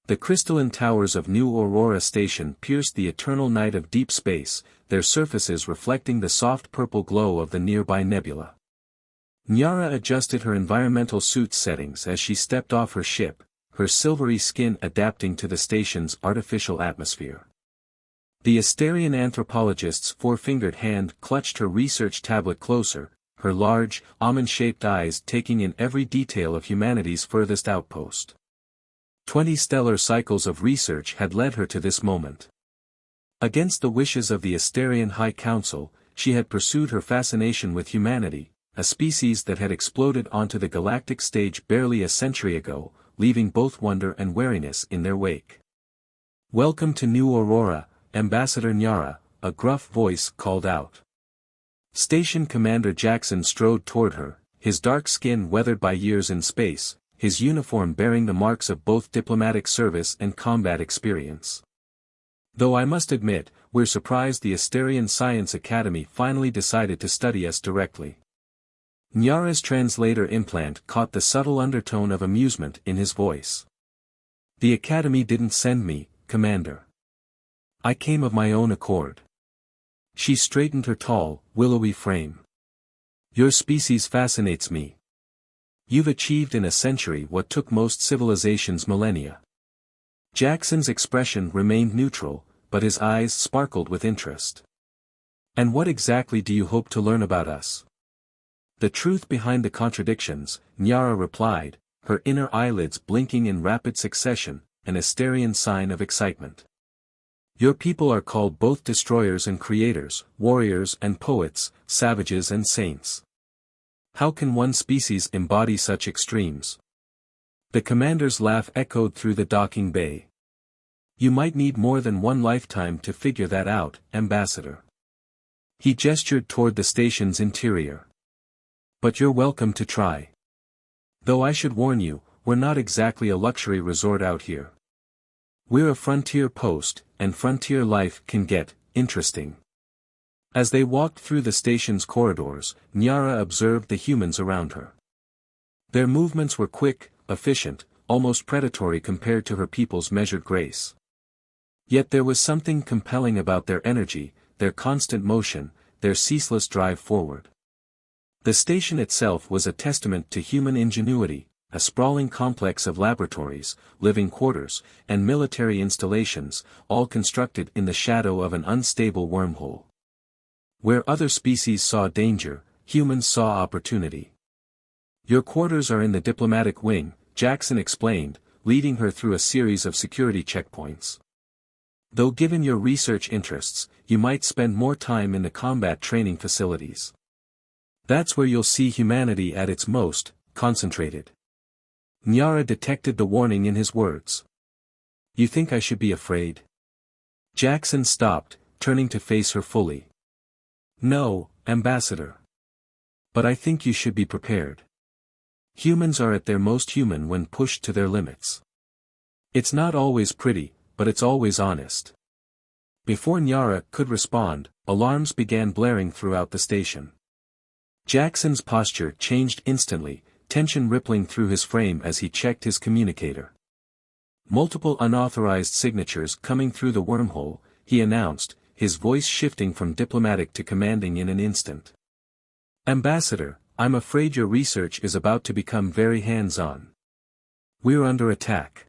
The crystalline towers of New Aurora Station pierced the eternal night of deep space, their surfaces reflecting the soft purple glow of the nearby nebula. Nyara adjusted her environmental suit settings as she stepped off her ship, her silvery skin adapting to the station's artificial atmosphere. The Asterian anthropologist's four-fingered hand clutched her research tablet closer, her large, almond-shaped eyes taking in every detail of humanity's furthest outpost. 20 stellar cycles of research had led her to this moment. Against the wishes of the Asterian High Council, she had pursued her fascination with humanity, a species that had exploded onto the galactic stage barely a century ago, leaving both wonder and wariness in their wake. "Welcome to New Aurora, Ambassador Nyara," a gruff voice called out. Station Commander Jackson strode toward her, his dark skin weathered by years in space, his uniform bearing the marks of both diplomatic service and combat experience. "Though I must admit, we're surprised the Asterian Science Academy finally decided to study us directly." Nyara's translator implant caught the subtle undertone of amusement in his voice. "The Academy didn't send me, Commander. I came of my own accord." She straightened her tall, willowy frame. "Your species fascinates me. You've achieved in a century what took most civilizations millennia." Jackson's expression remained neutral, but his eyes sparkled with interest. "And what exactly do you hope to learn about us?" "The truth behind the contradictions," Nyara replied, her inner eyelids blinking in rapid succession, an Asterian sign of excitement. "Your people are called both destroyers and creators, warriors and poets, savages and saints. How can one species embody such extremes?" The commander's laugh echoed through the docking bay. "You might need more than one lifetime to figure that out, Ambassador." He gestured toward the station's interior. "But you're welcome to try. Though I should warn you, we're not exactly a luxury resort out here. We're a frontier post, and frontier life can get interesting." As they walked through the station's corridors, Nyara observed the humans around her. Their movements were quick, efficient, almost predatory compared to her people's measured grace. Yet there was something compelling about their energy, their constant motion, their ceaseless drive forward. The station itself was a testament to human ingenuity, a sprawling complex of laboratories, living quarters, and military installations, all constructed in the shadow of an unstable wormhole. Where other species saw danger, humans saw opportunity. "Your quarters are in the diplomatic wing," Jackson explained, leading her through a series of security checkpoints. "Though given your research interests, you might spend more time in the combat training facilities. That's where you'll see humanity at its most concentrated." Nyara detected the warning in his words. "You think I should be afraid?" Jackson stopped, turning to face her fully. "No, Ambassador. But I think you should be prepared. Humans are at their most human when pushed to their limits. It's not always pretty, but it's always honest." Before Nyara could respond, alarms began blaring throughout the station. Jackson's posture changed instantly, tension rippling through his frame as he checked his communicator. "Multiple unauthorized signatures coming through the wormhole," he announced, his voice shifting from diplomatic to commanding in an instant. "Ambassador, I'm afraid your research is about to become very hands-on. We're under attack."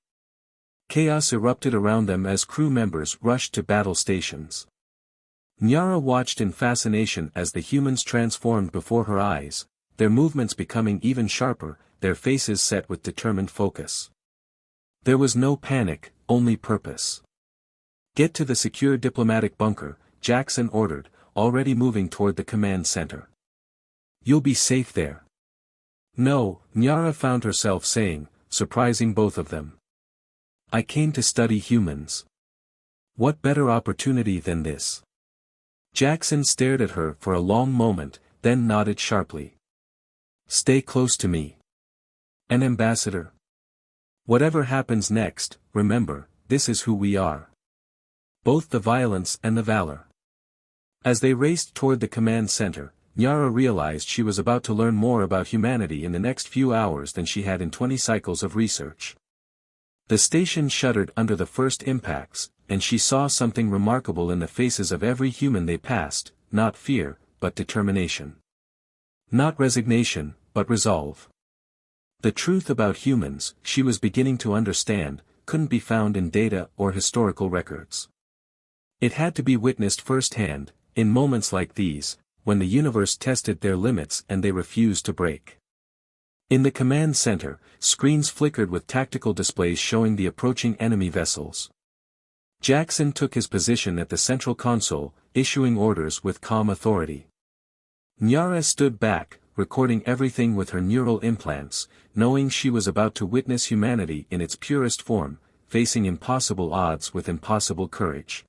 Chaos erupted around them as crew members rushed to battle stations. Nyara watched in fascination as the humans transformed before her eyes, their movements becoming even sharper, their faces set with determined focus. There was no panic, only purpose. "Get to the secure diplomatic bunker," Jackson ordered, already moving toward the command center. "You'll be safe there." "No," Nyara found herself saying, surprising both of them. "I came to study humans. What better opportunity than this?" Jackson stared at her for a long moment, then nodded sharply. "Stay close to me. An ambassador. Whatever happens next, remember, this is who we are. Both the violence and the valor." As they raced toward the command center, Nyara realized she was about to learn more about humanity in the next few hours than she had in 20 cycles of research. The station shuddered under the first impacts, and she saw something remarkable in the faces of every human they passed, not fear, but determination. Not resignation, but resolve. The truth about humans, she was beginning to understand, couldn't be found in data or historical records. It had to be witnessed firsthand, in moments like these, when the universe tested their limits and they refused to break. In the command center, screens flickered with tactical displays showing the approaching enemy vessels. Jackson took his position at the central console, issuing orders with calm authority. Nyara stood back, recording everything with her neural implants, knowing she was about to witness humanity in its purest form, facing impossible odds with impossible courage.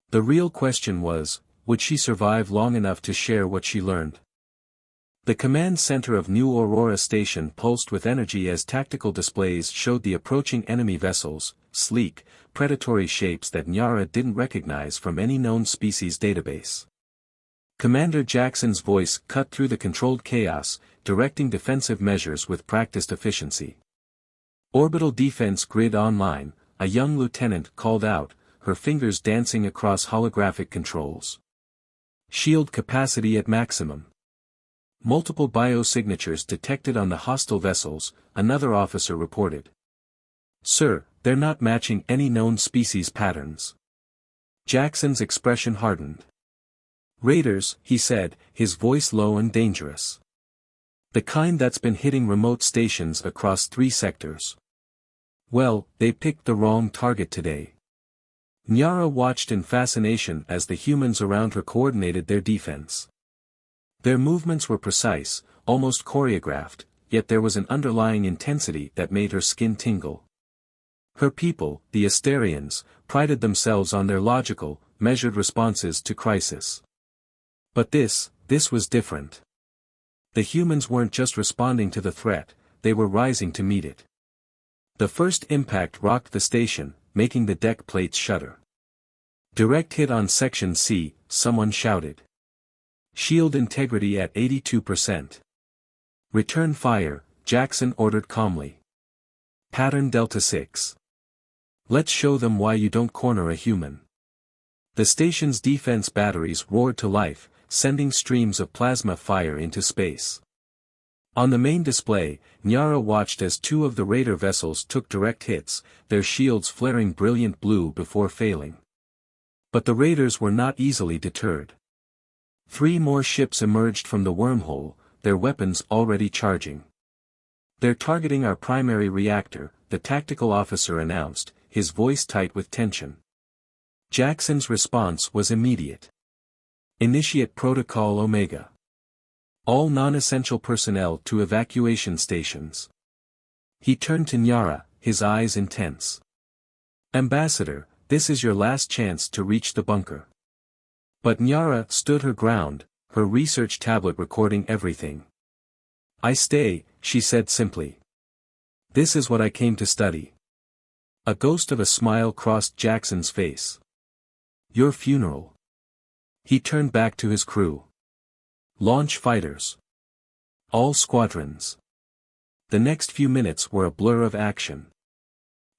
The real question was, would she survive long enough to share what she learned? The command center of New Aurora Station pulsed with energy as tactical displays showed the approaching enemy vessels, sleek, predatory shapes that Nyara didn't recognize from any known species database. Commander Jackson's voice cut through the controlled chaos, directing defensive measures with practiced efficiency. Orbital defense grid online, a young lieutenant called out, her fingers dancing across holographic controls. Shield capacity at maximum. Multiple biosignatures detected on the hostile vessels, another officer reported. Sir, they're not matching any known species patterns. Jackson's expression hardened. Raiders, he said, his voice low and dangerous. The kind that's been hitting remote stations across 3 sectors. Well, they picked the wrong target today. Nyara watched in fascination as the humans around her coordinated their defense. Their movements were precise, almost choreographed, yet there was an underlying intensity that made her skin tingle. Her people, the Asterians, prided themselves on their logical, measured responses to crisis. But this was different. The humans weren't just responding to the threat, they were rising to meet it. The first impact rocked the station, making the deck plates shudder. Direct hit on Section C, someone shouted. Shield integrity at 82%. Return fire, Jackson ordered calmly. Pattern Delta 6. Let's show them why you don't corner a human. The station's defense batteries roared to life, sending streams of plasma fire into space. On the main display, Nyara watched as 2 of the raider vessels took direct hits, their shields flaring brilliant blue before failing. But the raiders were not easily deterred. 3 more ships emerged from the wormhole, their weapons already charging. They're targeting our primary reactor, the tactical officer announced, his voice tight with tension. Jackson's response was immediate. Initiate Protocol Omega. All non-essential personnel to evacuation stations. He turned to Nyara, his eyes intense. Ambassador, this is your last chance to reach the bunker. But Nyara stood her ground, her research tablet recording everything. I stay, she said simply. This is what I came to study. A ghost of a smile crossed Jackson's face. Your funeral. He turned back to his crew. Launch fighters. All squadrons. The next few minutes were a blur of action.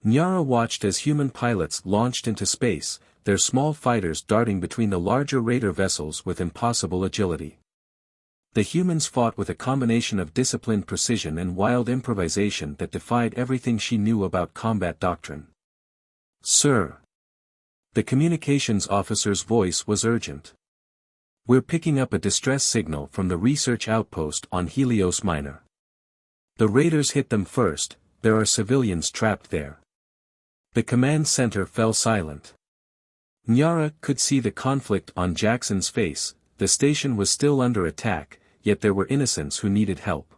Nyara watched as human pilots launched into space, their small fighters darting between the larger raider vessels with impossible agility. The humans fought with a combination of disciplined precision and wild improvisation that defied everything she knew about combat doctrine. Sir. The communications officer's voice was urgent. We're picking up a distress signal from the research outpost on Helios Minor. The raiders hit them first, there are civilians trapped there. The command center fell silent. Nyara could see the conflict on Jackson's face, the station was still under attack, yet there were innocents who needed help.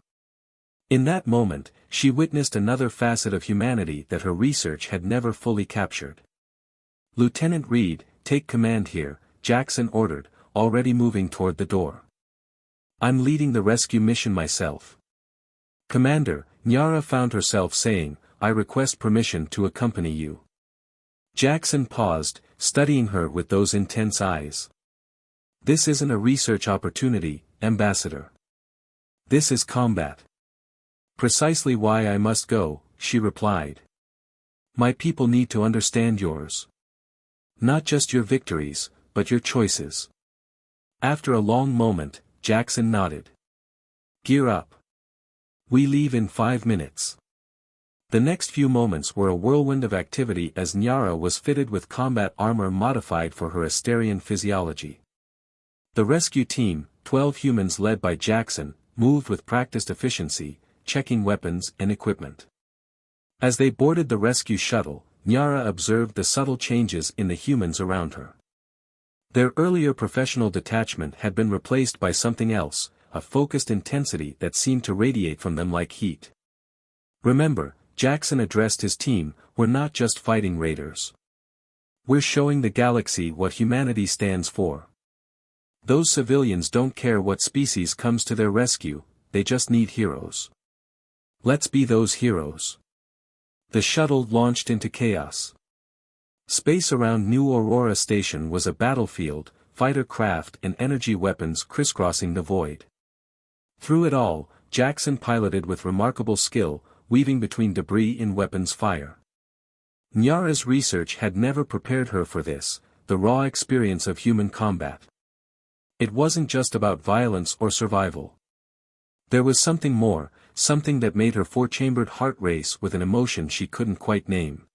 In that moment, she witnessed another facet of humanity that her research had never fully captured. Lieutenant Reed, take command here, Jackson ordered, already moving toward the door. I'm leading the rescue mission myself. Commander, Nyara found herself saying, I request permission to accompany you. Jackson paused, studying her with those intense eyes. This isn't a research opportunity, Ambassador. This is combat. Precisely why I must go, she replied. My people need to understand yours. Not just your victories, but your choices. After a long moment, Jackson nodded. Gear up. We leave in 5 minutes. The next few moments were a whirlwind of activity as Nyara was fitted with combat armor modified for her Asterian physiology. The rescue team, 12 humans led by Jackson, moved with practiced efficiency, checking weapons and equipment. As they boarded the rescue shuttle, Nyara observed the subtle changes in the humans around her. Their earlier professional detachment had been replaced by something else, a focused intensity that seemed to radiate from them like heat. Remember, Jackson addressed his team, we're not just fighting raiders. We're showing the galaxy what humanity stands for. Those civilians don't care what species comes to their rescue, they just need heroes. Let's be those heroes. The shuttle launched into chaos. Space around New Aurora Station was a battlefield, fighter craft and energy weapons crisscrossing the void. Through it all, Jackson piloted with remarkable skill, weaving between debris in weapons fire. Nyara's research had never prepared her for this, the raw experience of human combat. It wasn't just about violence or survival. There was something more, something that made her four-chambered heart race with an emotion she couldn't quite name.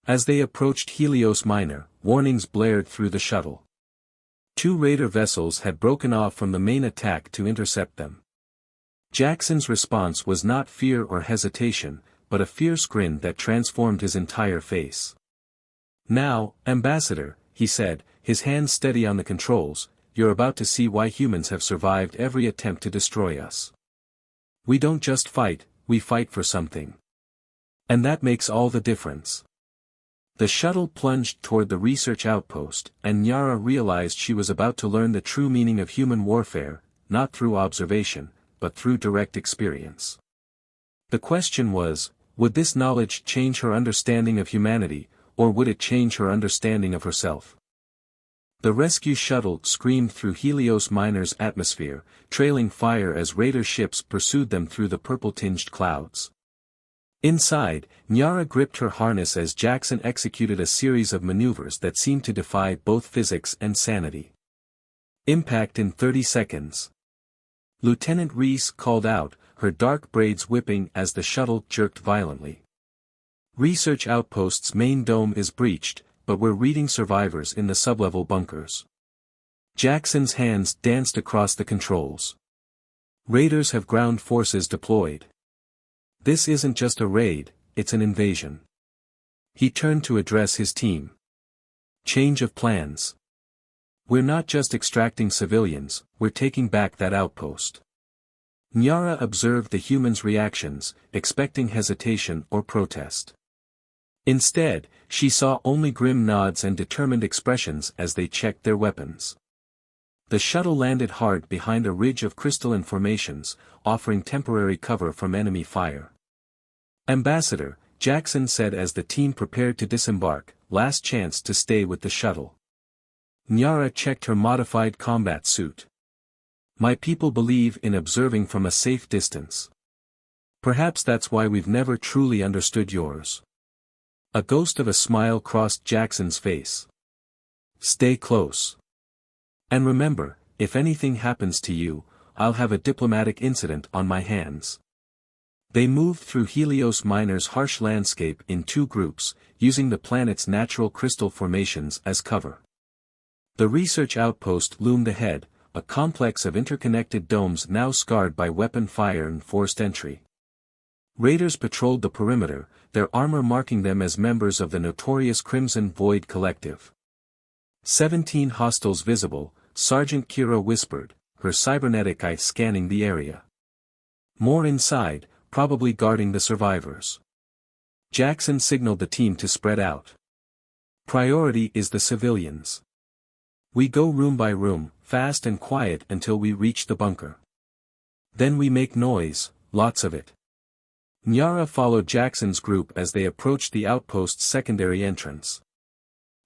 As they approached Helios Minor, warnings blared through the shuttle. 2 raider vessels had broken off from the main attack to intercept them. Jackson's response was not fear or hesitation, but a fierce grin that transformed his entire face. Now, Ambassador, he said, his hands steady on the controls, you're about to see why humans have survived every attempt to destroy us. We don't just fight, we fight for something. And that makes all the difference. The shuttle plunged toward the research outpost, and Nyara realized she was about to learn the true meaning of human warfare, not through observation, but through direct experience. The question was, would this knowledge change her understanding of humanity, or would it change her understanding of herself? The rescue shuttle screamed through Helios Minor's atmosphere, trailing fire as raider ships pursued them through the purple-tinged clouds. Inside, Nyara gripped her harness as Jackson executed a series of maneuvers that seemed to defy both physics and sanity. Impact in 30 seconds. Lieutenant Reese called out, her dark braids whipping as the shuttle jerked violently. Research Outpost's main dome is breached, but we're reading survivors in the sublevel bunkers. Jackson's hands danced across the controls. Raiders have ground forces deployed. This isn't just a raid, it's an invasion. He turned to address his team. Change of plans. We're not just extracting civilians, we're taking back that outpost. Nyara observed the humans' reactions, expecting hesitation or protest. Instead, she saw only grim nods and determined expressions as they checked their weapons. The shuttle landed hard behind a ridge of crystalline formations, offering temporary cover from enemy fire. Ambassador, Jackson said as the team prepared to disembark, last chance to stay with the shuttle. Nyara checked her modified combat suit. My people believe in observing from a safe distance. Perhaps that's why we've never truly understood yours. A ghost of a smile crossed Jackson's face. Stay close. And remember, if anything happens to you, I'll have a diplomatic incident on my hands. They moved through Helios Minor's harsh landscape in 2 groups, using the planet's natural crystal formations as cover. The research outpost loomed ahead, a complex of interconnected domes now scarred by weapon fire and forced entry. Raiders patrolled the perimeter, their armor marking them as members of the notorious Crimson Void Collective. 17 hostiles visible, Sergeant Kira whispered, her cybernetic eye scanning the area. More inside, probably guarding the survivors. Jackson signaled the team to spread out. Priority is the civilians. We go room by room, fast and quiet until we reach the bunker. Then we make noise, lots of it. Nyara followed Jackson's group as they approached the outpost's secondary entrance.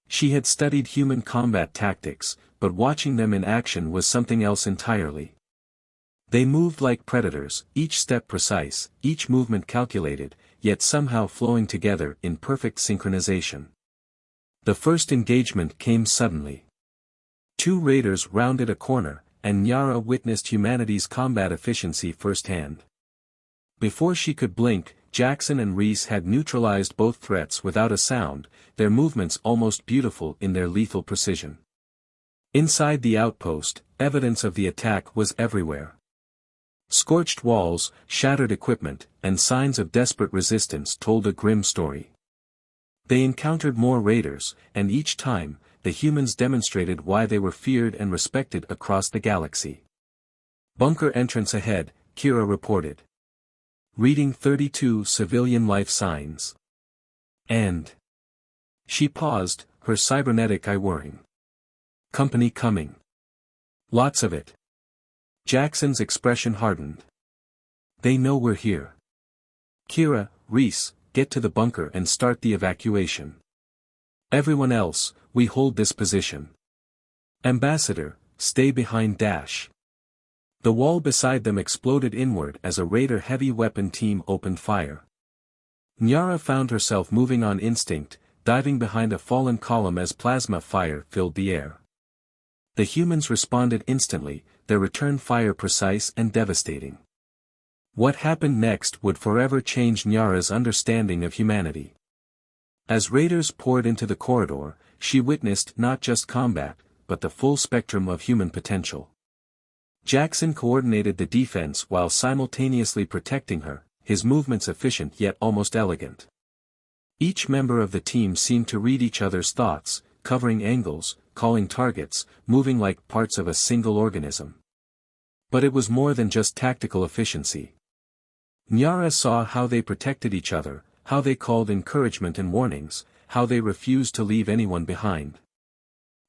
She had studied human combat tactics, but watching them in action was something else entirely. They moved like predators, each step precise, each movement calculated, yet somehow flowing together in perfect synchronization. The first engagement came suddenly. Two raiders rounded a corner, and Nyara witnessed humanity's combat efficiency firsthand. Before she could blink, Jackson and Reese had neutralized both threats without a sound, their movements almost beautiful in their lethal precision. Inside the outpost, evidence of the attack was everywhere. Scorched walls, shattered equipment, and signs of desperate resistance told a grim story. They encountered more raiders, and each time, the humans demonstrated why they were feared and respected across the galaxy. Bunker entrance ahead, Kira reported. Reading 32 civilian life signs. And. She paused, her cybernetic eye whirring. Company coming. Lots of it. Jackson's expression hardened. They know we're here. Kira, Reese, get to the bunker and start the evacuation. Everyone else, we hold this position. Ambassador, stay behind Dash. The wall beside them exploded inward as a raider heavy weapon team opened fire. Nyara found herself moving on instinct, diving behind a fallen column as plasma fire filled the air. The humans responded instantly, their return fire precise and devastating. What happened next would forever change Nyara's understanding of humanity. As raiders poured into the corridor, she witnessed not just combat, but the full spectrum of human potential. Jackson coordinated the defense while simultaneously protecting her, his movements efficient yet almost elegant. Each member of the team seemed to read each other's thoughts, covering angles, calling targets, moving like parts of a single organism. But it was more than just tactical efficiency. Nyara saw how they protected each other, how they called encouragement and warnings, how they refused to leave anyone behind.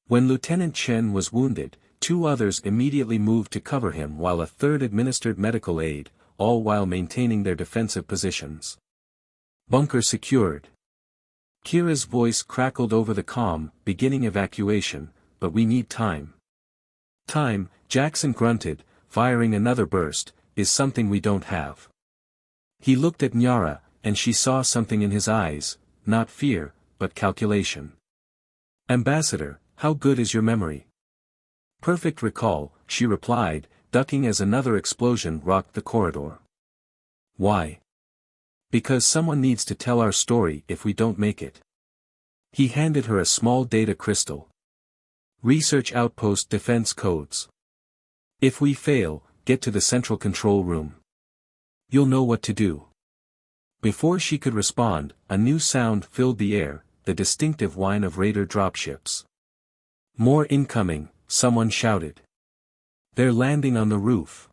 When Lieutenant Chen was wounded, two others immediately moved to cover him while a third administered medical aid, all while maintaining their defensive positions. Bunker secured. Kira's voice crackled over the comm, beginning evacuation, but we need time. Time, Jackson grunted, firing another burst, is something we don't have. He looked at Nyara, and she saw something in his eyes, not fear, but calculation. Ambassador, how good is your memory? Perfect recall, she replied, ducking as another explosion rocked the corridor. Why? Because someone needs to tell our story if we don't make it. He handed her a small data crystal. Research Outpost Defense Codes. If we fail, get to the central control room. You'll know what to do. Before she could respond, a new sound filled the air, the distinctive whine of raider dropships. More incoming, someone shouted. They're landing on the roof.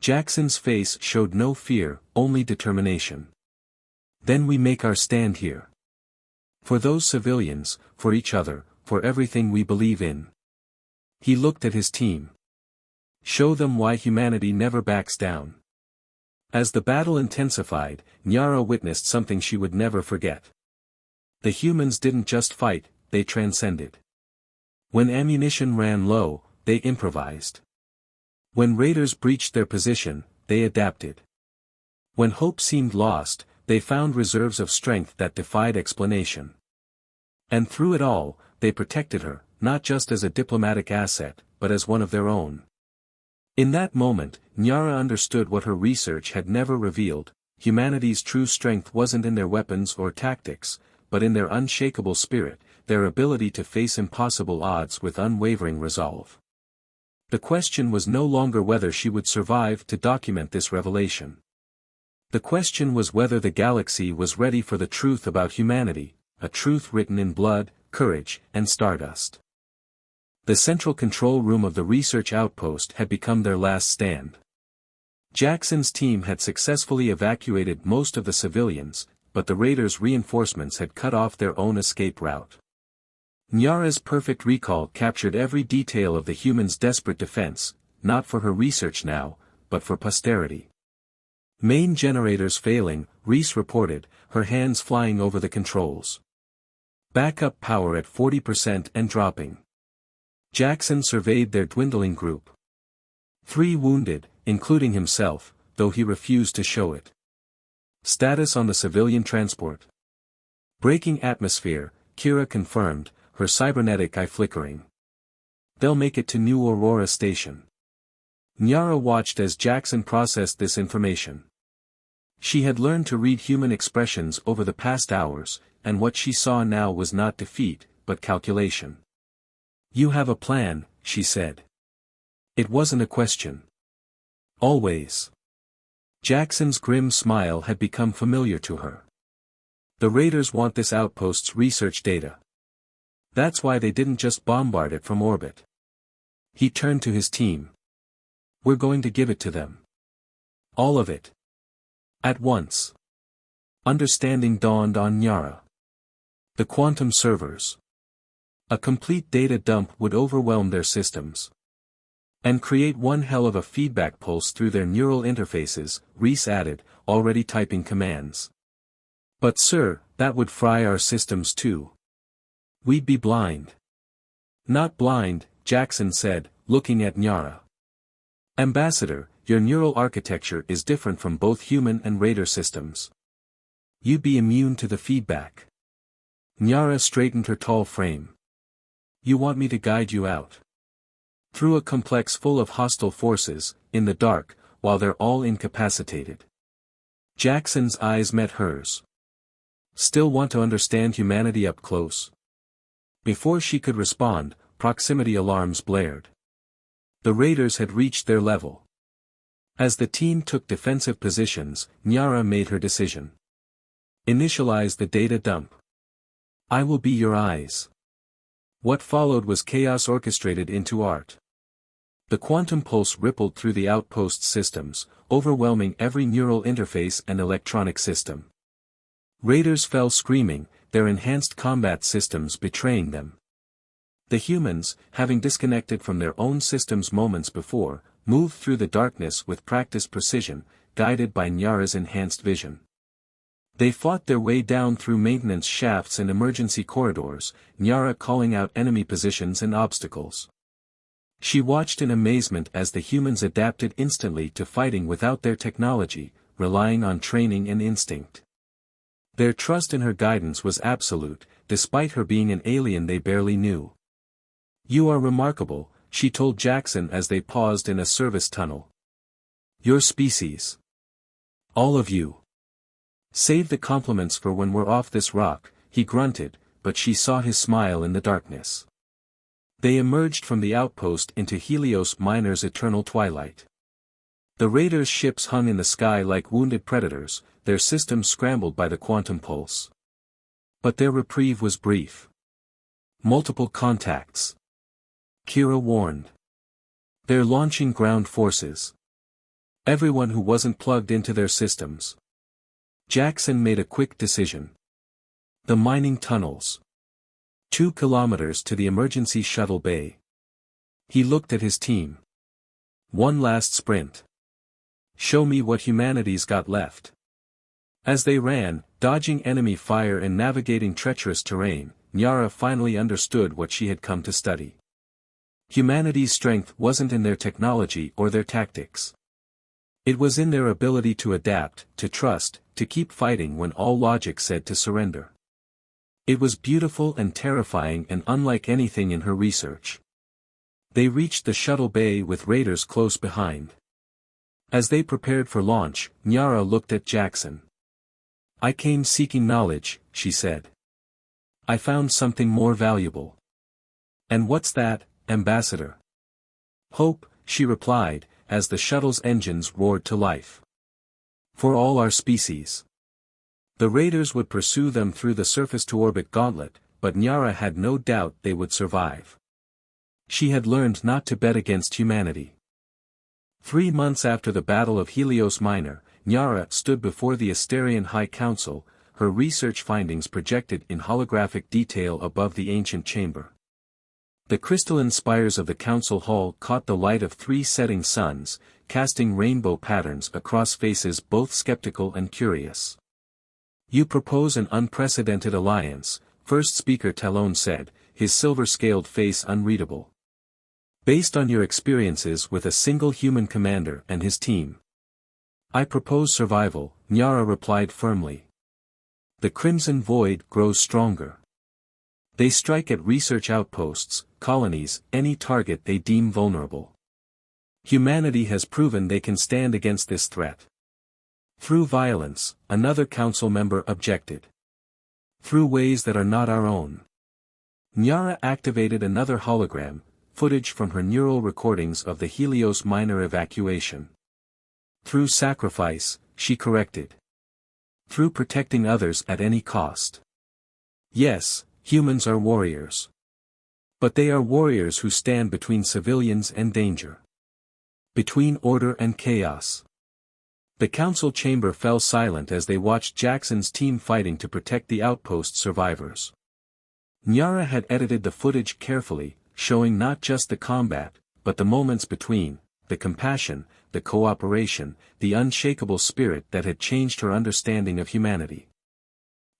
Jackson's face showed no fear, only determination. Then we make our stand here. For those civilians, for each other, for everything we believe in. He looked at his team. Show them why humanity never backs down. As the battle intensified, Nyara witnessed something she would never forget. The humans didn't just fight, they transcended. When ammunition ran low, they improvised. When raiders breached their position, they adapted. When hope seemed lost, they found reserves of strength that defied explanation. And through it all, they protected her, not just as a diplomatic asset, but as one of their own. In that moment, Nyara understood what her research had never revealed: humanity's true strength wasn't in their weapons or tactics, but in their unshakable spirit, their ability to face impossible odds with unwavering resolve. The question was no longer whether she would survive to document this revelation. The question was whether the galaxy was ready for the truth about humanity, a truth written in blood, courage, and stardust. The central control room of the research outpost had become their last stand. Jackson's team had successfully evacuated most of the civilians, but the raiders' reinforcements had cut off their own escape route. Nyara's perfect recall captured every detail of the humans' desperate defense, not for her research now, but for posterity. Main generators failing, Reese reported, her hands flying over the controls. Backup power at 40% and dropping. Jackson surveyed their dwindling group. 3 wounded, including himself, though he refused to show it. Status on the civilian transport. Breaking atmosphere, Kira confirmed, her cybernetic eye flickering. They'll make it to New Aurora Station. Nyara watched as Jackson processed this information. She had learned to read human expressions over the past hours, and what she saw now was not defeat, but calculation. You have a plan, she said. It wasn't a question. Always. Jackson's grim smile had become familiar to her. The raiders want this outpost's research data. That's why they didn't just bombard it from orbit. He turned to his team. We're going to give it to them. All of it. At once. Understanding dawned on Nyara. The quantum servers. A complete data dump would overwhelm their systems. And create one hell of a feedback pulse through their neural interfaces, Reese added, already typing commands. But sir, that would fry our systems too. We'd be blind. Not blind, Jackson said, looking at Nyara. Ambassador, your neural architecture is different from both human and raider systems. You'd be immune to the feedback. Nyara straightened her tall frame. You want me to guide you out? Through a complex full of hostile forces, in the dark, while they're all incapacitated. Jackson's eyes met hers. Still want to understand humanity up close? Before she could respond, proximity alarms blared. The raiders had reached their level. As the team took defensive positions, Nyara made her decision. Initialize the data dump. I will be your eyes. What followed was chaos orchestrated into art. The quantum pulse rippled through the outpost's systems, overwhelming every neural interface and electronic system. Raiders fell screaming, their enhanced combat systems betraying them. The humans, having disconnected from their own systems moments before, moved through the darkness with practiced precision, guided by Nyara's enhanced vision. They fought their way down through maintenance shafts and emergency corridors, Nyara calling out enemy positions and obstacles. She watched in amazement as the humans adapted instantly to fighting without their technology, relying on training and instinct. Their trust in her guidance was absolute, despite her being an alien they barely knew. You are remarkable, she told Jackson as they paused in a service tunnel. Your species. All of you. Save the compliments for when we're off this rock, he grunted, but she saw his smile in the darkness. They emerged from the outpost into Helios Minor's eternal twilight. The raiders' ships hung in the sky like wounded predators, their systems scrambled by the quantum pulse. But their reprieve was brief. Multiple contacts. Kira warned. They're launching ground forces. Everyone who wasn't plugged into their systems. Jackson made a quick decision. The mining tunnels. 2 kilometers to the emergency shuttle bay. He looked at his team. One last sprint. Show me what humanity's got left. As they ran, dodging enemy fire and navigating treacherous terrain, Nyara finally understood what she had come to study. Humanity's strength wasn't in their technology or their tactics. It was in their ability to adapt, to trust, to keep fighting when all logic said to surrender. It was beautiful and terrifying and unlike anything in her research. They reached the shuttle bay with raiders close behind. As they prepared for launch, Nyara looked at Jackson. I came seeking knowledge, she said. I found something more valuable. And what's that, Ambassador? Hope, she replied, as the shuttle's engines roared to life. For all our species. The raiders would pursue them through the surface-to-orbit gauntlet, but Nyara had no doubt they would survive. She had learned not to bet against humanity. 3 months after the Battle of Helios Minor, Nyara stood before the Asterian High Council, her research findings projected in holographic detail above the ancient chamber. The crystalline spires of the council hall caught the light of 3 setting suns, casting rainbow patterns across faces both skeptical and curious. You propose an unprecedented alliance, first speaker Talon said, his silver-scaled face unreadable. Based on your experiences with a single human commander and his team. I propose survival, Nyara replied firmly. The Crimson Void grows stronger. They strike at research outposts, colonies, any target they deem vulnerable. Humanity has proven they can stand against this threat. Through violence, another council member objected. Through ways that are not our own. Nyara activated another hologram, footage from her neural recordings of the Helios Minor evacuation. Through sacrifice, she corrected. Through protecting others at any cost. Yes, humans are warriors. But they are warriors who stand between civilians and danger. Between order and chaos. The council chamber fell silent as they watched Jackson's team fighting to protect the outpost survivors. Nyara had edited the footage carefully, showing not just the combat, but the moments between, the compassion, the cooperation, the unshakable spirit that had changed her understanding of humanity.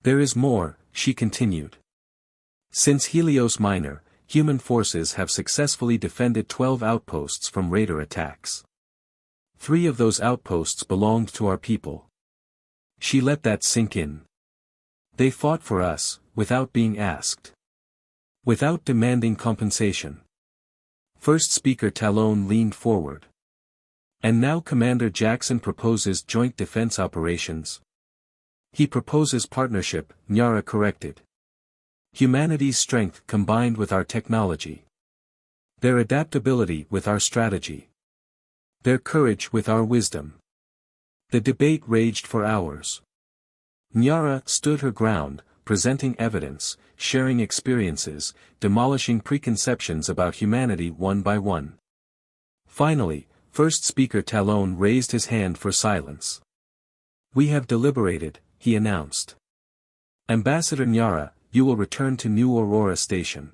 There is more, she continued. Since Helios Minor, human forces have successfully defended 12 outposts from raider attacks. 3 of those outposts belonged to our people. She let that sink in. They fought for us, without being asked. Without demanding compensation. First Speaker Talon leaned forward. And now Commander Jackson proposes joint defense operations. He proposes partnership, Nyara corrected. Humanity's strength combined with our technology. Their adaptability with our strategy. Their courage with our wisdom. The debate raged for hours. Nyara stood her ground, presenting evidence, sharing experiences, demolishing preconceptions about humanity one by one. Finally, First Speaker Talon raised his hand for silence. We have deliberated, he announced. Ambassador Nyara, you will return to New Aurora Station.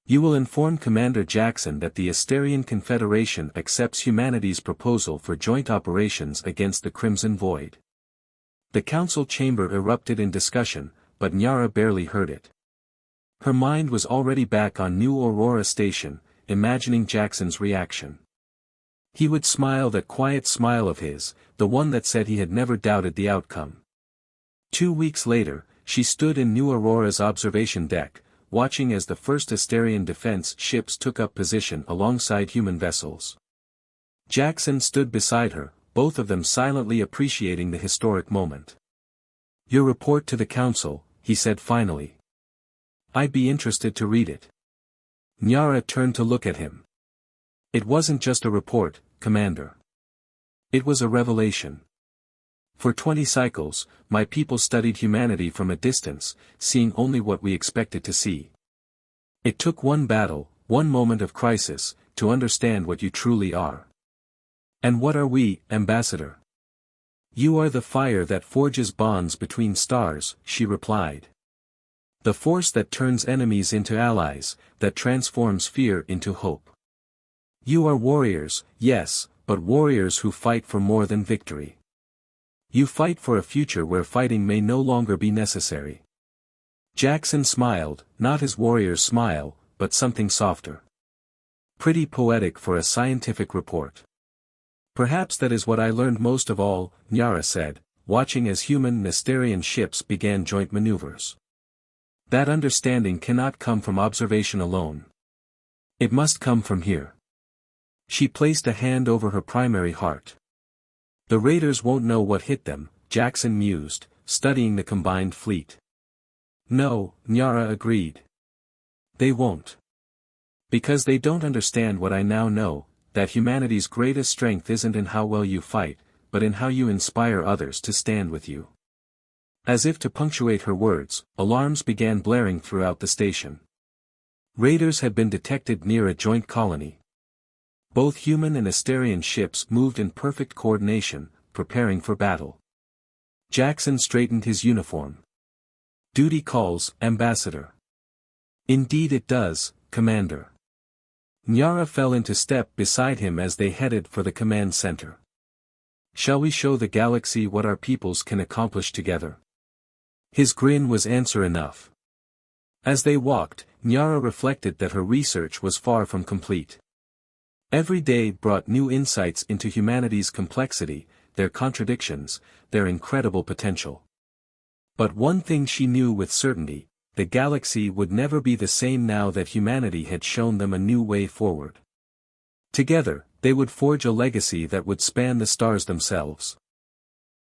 You will inform Commander Jackson that the Asterian Confederation accepts humanity's proposal for joint operations against the Crimson Void. The council chamber erupted in discussion, but Nyara barely heard it. Her mind was already back on New Aurora Station, imagining Jackson's reaction. He would smile that quiet smile of his, the one that said he had never doubted the outcome. 2 weeks later, she stood in New Aurora's observation deck, watching as the first Asterian defense ships took up position alongside human vessels. Jackson stood beside her, both of them silently appreciating the historic moment. Your report to the council, he said finally. I'd be interested to read it. Nyara turned to look at him. It wasn't just a report, Commander. It was a revelation. For 20 cycles, my people studied humanity from a distance, seeing only what we expected to see. It took one battle, one moment of crisis, to understand what you truly are. And what are we, Ambassador? You are the fire that forges bonds between stars, she replied. The force that turns enemies into allies, that transforms fear into hope. You are warriors, yes, but warriors who fight for more than victory. You fight for a future where fighting may no longer be necessary. Jackson smiled, not his warrior's smile, but something softer. Pretty poetic for a scientific report. Perhaps that is what I learned most of all, Nyara said, watching as human and Asterian ships began joint maneuvers. That understanding cannot come from observation alone. It must come from here. She placed a hand over her primary heart. The raiders won't know what hit them, Jackson mused, studying the combined fleet. No, Nyara agreed. They won't. Because they don't understand what I now know, that humanity's greatest strength isn't in how well you fight, but in how you inspire others to stand with you. As if to punctuate her words, alarms began blaring throughout the station. Raiders had been detected near a joint colony. Both human and Asterian ships moved in perfect coordination, preparing for battle. Jackson straightened his uniform. Duty calls, Ambassador. Indeed it does, Commander. Nyara fell into step beside him as they headed for the command center. Shall we show the galaxy what our peoples can accomplish together? His grin was answer enough. As they walked, Nyara reflected that her research was far from complete. Every day brought new insights into humanity's complexity, their contradictions, their incredible potential. But one thing she knew with certainty: the galaxy would never be the same now that humanity had shown them a new way forward. Together, they would forge a legacy that would span the stars themselves.